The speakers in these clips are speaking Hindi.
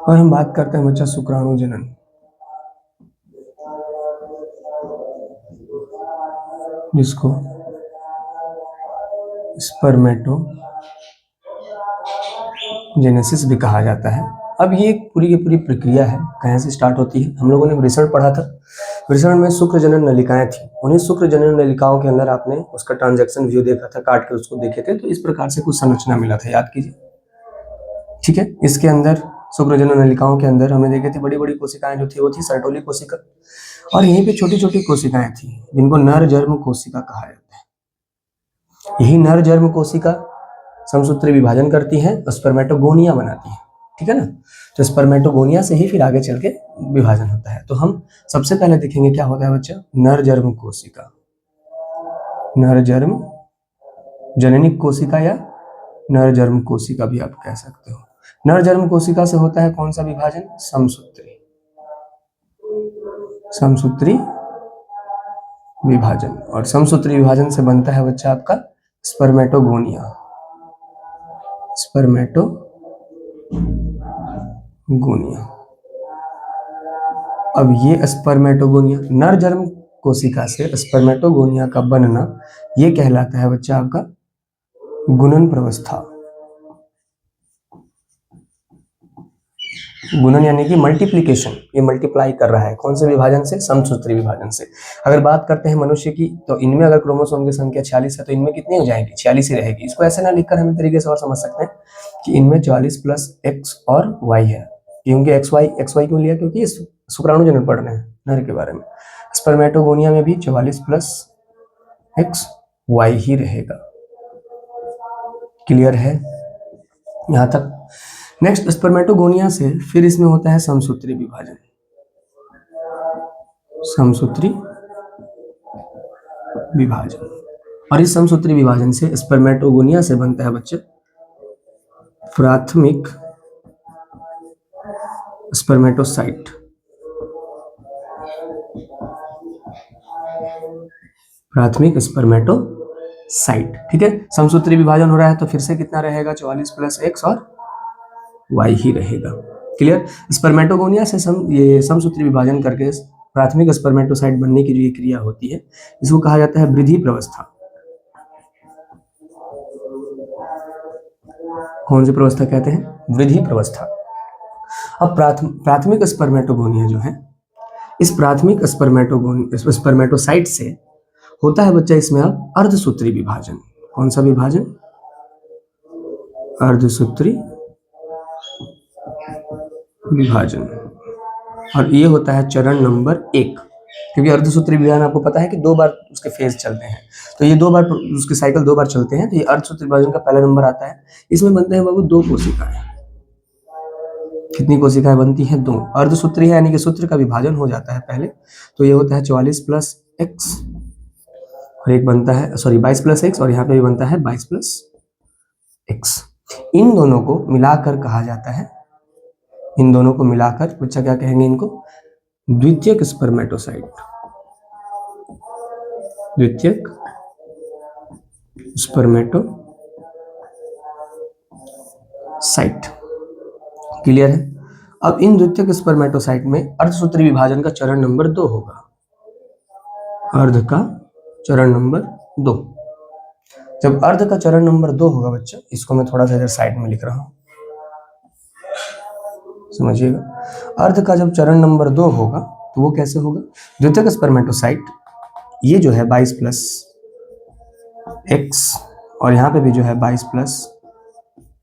और हम बात करते हैं बच्चा शुक्राणु जनन। जिसको स्पर्मेटोजेनेसिस भी कहा जाता है। अब ये पूरी की पूरी प्रक्रिया है, कहाँ से स्टार्ट होती है? हम लोगों ने वृषण पढ़ा था। वृषण में शुक्र जनन नलिकाएं थी। उन्हीं शुक्र जनन नलिकाओं के अंदर आपने उसका ट्रांजैक्शन व्यू देखा था, काट के उसको देखे थे, तो इस प्रकार से कुछ संरचना मिला था, याद कीजिए। ठीक है, इसके अंदर शुक्र जनन नलिकाओं के अंदर हमने देखे थे बड़ी बड़ी कोशिकाएं जो थी वो थी सर्टोली कोशिका, और यहीं पे छोटी छोटी कोशिकाएं थी जिनको नर जर्म कोशिका कहा जाता है। यही नर जर्म कोशिका समसूत्री विभाजन करती हैं, स्पर्मेटोगोनिया बनाती है। ठीक है ना? तो स्पर्मेटोगोनिया से ही फिर आगे चल के विभाजन होता है। तो हम सबसे पहले देखेंगे क्या होता है बच्चा, नर जर्म कोशिका, नर जर्म जननिक कोशिका या नर जर्म कोशिका भी आप कह सकते हो। नर जर्म कोशिका से होता है कौन सा विभाजन? समसूत्री, समसूत्री विभाजन। और समसूत्री विभाजन से बनता है बच्चा आपका स्पर्मेटोगोनिया, स्पर्मेटोगोनिया। अब ये स्पर्मेटोगोनिया, नर जर्म कोशिका से स्पर्मेटोगोनिया का बनना, ये कहलाता है बच्चा आपका गुणन प्रवस्था। गुणन यानी कि मल्टीप्लिकेशन, ये मल्टीप्लाई कर रहा है कौन से विभाजन से? समसूत्री विभाजन से। अगर बात करते हैं मनुष्य की, तो इनमें अगर क्रोमोसोम की संख्या 46 है तो इनमें कितनी हो जाएगी? 46 ही रहेगी। इसको ऐसे ना लिखकर हम एक तरीके से और समझ सकते हैं कि इनमें 44 प्लस एक्स और वाई है, क्योंकि एक्स वाई क्यों लिया? क्योंकि शुक्राणु जनन पढ़ रहे हैं नर के बारे में। स्पर्मेटोगोनिया में भी 44 प्लस एक्स वाई ही रहेगा। क्लियर है यहां तक? नेक्स्ट, स्पर्मेटोगोनिया से फिर इसमें होता है समसूत्री विभाजन, समसूत्री विभाजन। और इस समसूत्री विभाजन से स्पर्मेटोगोनिया से बनता है बच्चे प्राथमिक स्पर्मेटोसाइट, प्राथमिक स्पर्मेटोसाइट। ठीक है, समसूत्री विभाजन हो रहा है तो फिर से कितना रहेगा? 44 प्लस एक्स और वाई ही रहेगा। क्लियर? स्पर्मेटोगोनिया से ये समसूत्री विभाजन करके प्राथमिक स्पर्मेटोसाइट बनने की जो ये क्रिया होती है, इसको कहा जाता है वृद्धि प्रवस्था। कौन सी प्रवस्था कहते हैं? वृद्धि प्रवस्था। अब प्राथमिक स्पर्मेटोगोनिया जो है, इस प्राथमिक स्पर्मेटोसाइट से होता है बच्चा इसमें अब अर्धसूत्री विभाजन। कौन सा विभाजन? अर्धसूत्री विभाजन। और ये होता है चरण नंबर 1, क्योंकि अर्धसूत्री विभाजन आपको पता है कि 2 बार उसके फेज चलते हैं, तो ये 2 बार उसके साइकिल 2 बार चलते हैं। तो ये अर्धसूत्री विभाजन का पहला नंबर आता है। इसमें बनते हैं बाबू 2 कोशिकाएं। कितनी कोशिकाएं बनती हैं? 2। अर्धसूत्री है यानी कि सूत्र का विभाजन हो जाता है पहले, तो ये होता है 44 प्लस एक्स और एक बनता है 22 प्लस एक्स, और यहाँ पे भी बनता है 22 प्लस एक्स। इन दोनों को मिलाकर कहा जाता है, इन दोनों को मिलाकर बच्चा क्या कहेंगे? इनको द्वितीयक स्पर्मेटोसाइट, द्वितीयक स्पर्मेटोसाइट। क्लियर है? अब इन द्वितीयक स्पर्मेटोसाइट में अर्धसूत्री विभाजन का चरण नंबर 2 होगा, अर्ध का चरण नंबर 2। जब अर्ध का चरण नंबर 2 होगा बच्चा, इसको मैं थोड़ा सा इधर साइड में लिख रहा हूं, समझिएगा। अर्ध का जब चरण नंबर 2 होगा तो वो कैसे होगा? द्वितीयक स्पर्मेटोसाइट, ये जो है 22 प्लस एक्स और यहाँ पे भी जो है 22 प्लस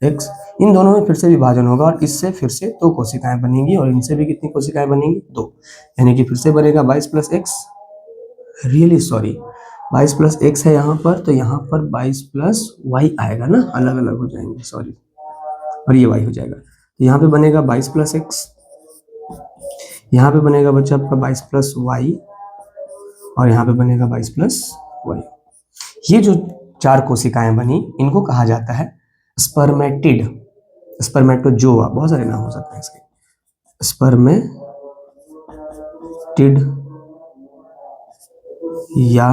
एक्स, इन दोनों में फिर से विभाजन होगा और इससे फिर से 2 कोशिकाएं बनेंगी और इनसे भी कितनी कोशिकाएं बनेंगी? 2। यानी कि फिर से बनेगा 22 plus x, really sorry 22 plus x है यहाँ पर, तो यहाँ पर 22 प्लस वाई आएगा ना, अलग अलग हो जाएंगे, सॉरी, और ये वाई हो जाएगा। तो यहाँ पे बनेगा 22 प्लस एक्स, यहाँ पे बनेगा बच्चा आपका 22 प्लस वाई, और यहाँ पे बनेगा 22 प्लस वाई। ये जो 4 कोशिकाएं बनी, इनको कहा जाता है स्पर्मेटिड, स्पर्मेटोजोआ, बहुत सारे नाम हो सकते हैं इसके, स्पर्मेटिड या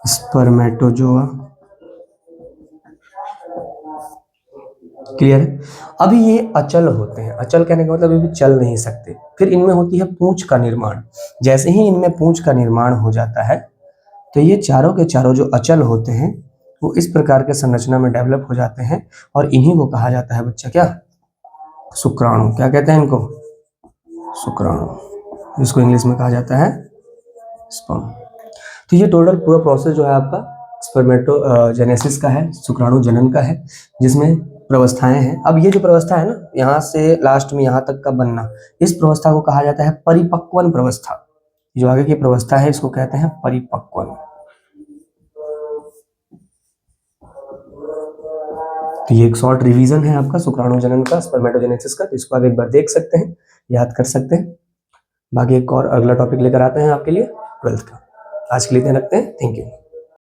स्पर्मेटोजोआ क्लियर है। अभी ये अचल होते हैं, अचल कहने का मतलब ये भी चल नहीं सकते। फिर इनमें होती है पूंछ का निर्माण। जैसे ही इनमें पूंछ का निर्माण हो जाता है तो ये चारों के चारों जो अचल होते हैं वो इस प्रकार के संरचना में डेवलप हो जाते हैं और इन्हीं को कहा जाता है बच्चा क्या, शुक्राणु। क्या कहते हैं इनको, शुक्राणु, जिसको इंग्लिश में कहा जाता है स्पर्म। तो ये टोटल पूरा प्रोसेस जो है आपका स्पर्मेटोजेनेसिस का है, शुक्राणु जनन का है, जिसमें प्रवस्थाएं हैं। अब ये जो प्रवस्था है ना, यहाँ से लास्ट में यहाँ तक का बनना, इस प्रवस्था को कहा जाता है परिपक्वन प्रवस्था। जो आगे की प्रवस्था है इसको कहते हैं परिपक्वन। तो ये एक शॉर्ट रिवीजन है आपका शुक्राणु जनन का, स्पर्मेटोजेनेसिस का, तो इसको आप एक बार देख सकते हैं, याद कर सकते हैं। बाकी एक और अगला टॉपिक लेकर आते हैं आपके लिए 12th का। आज के लिए इतना रखते हैं। Thank you.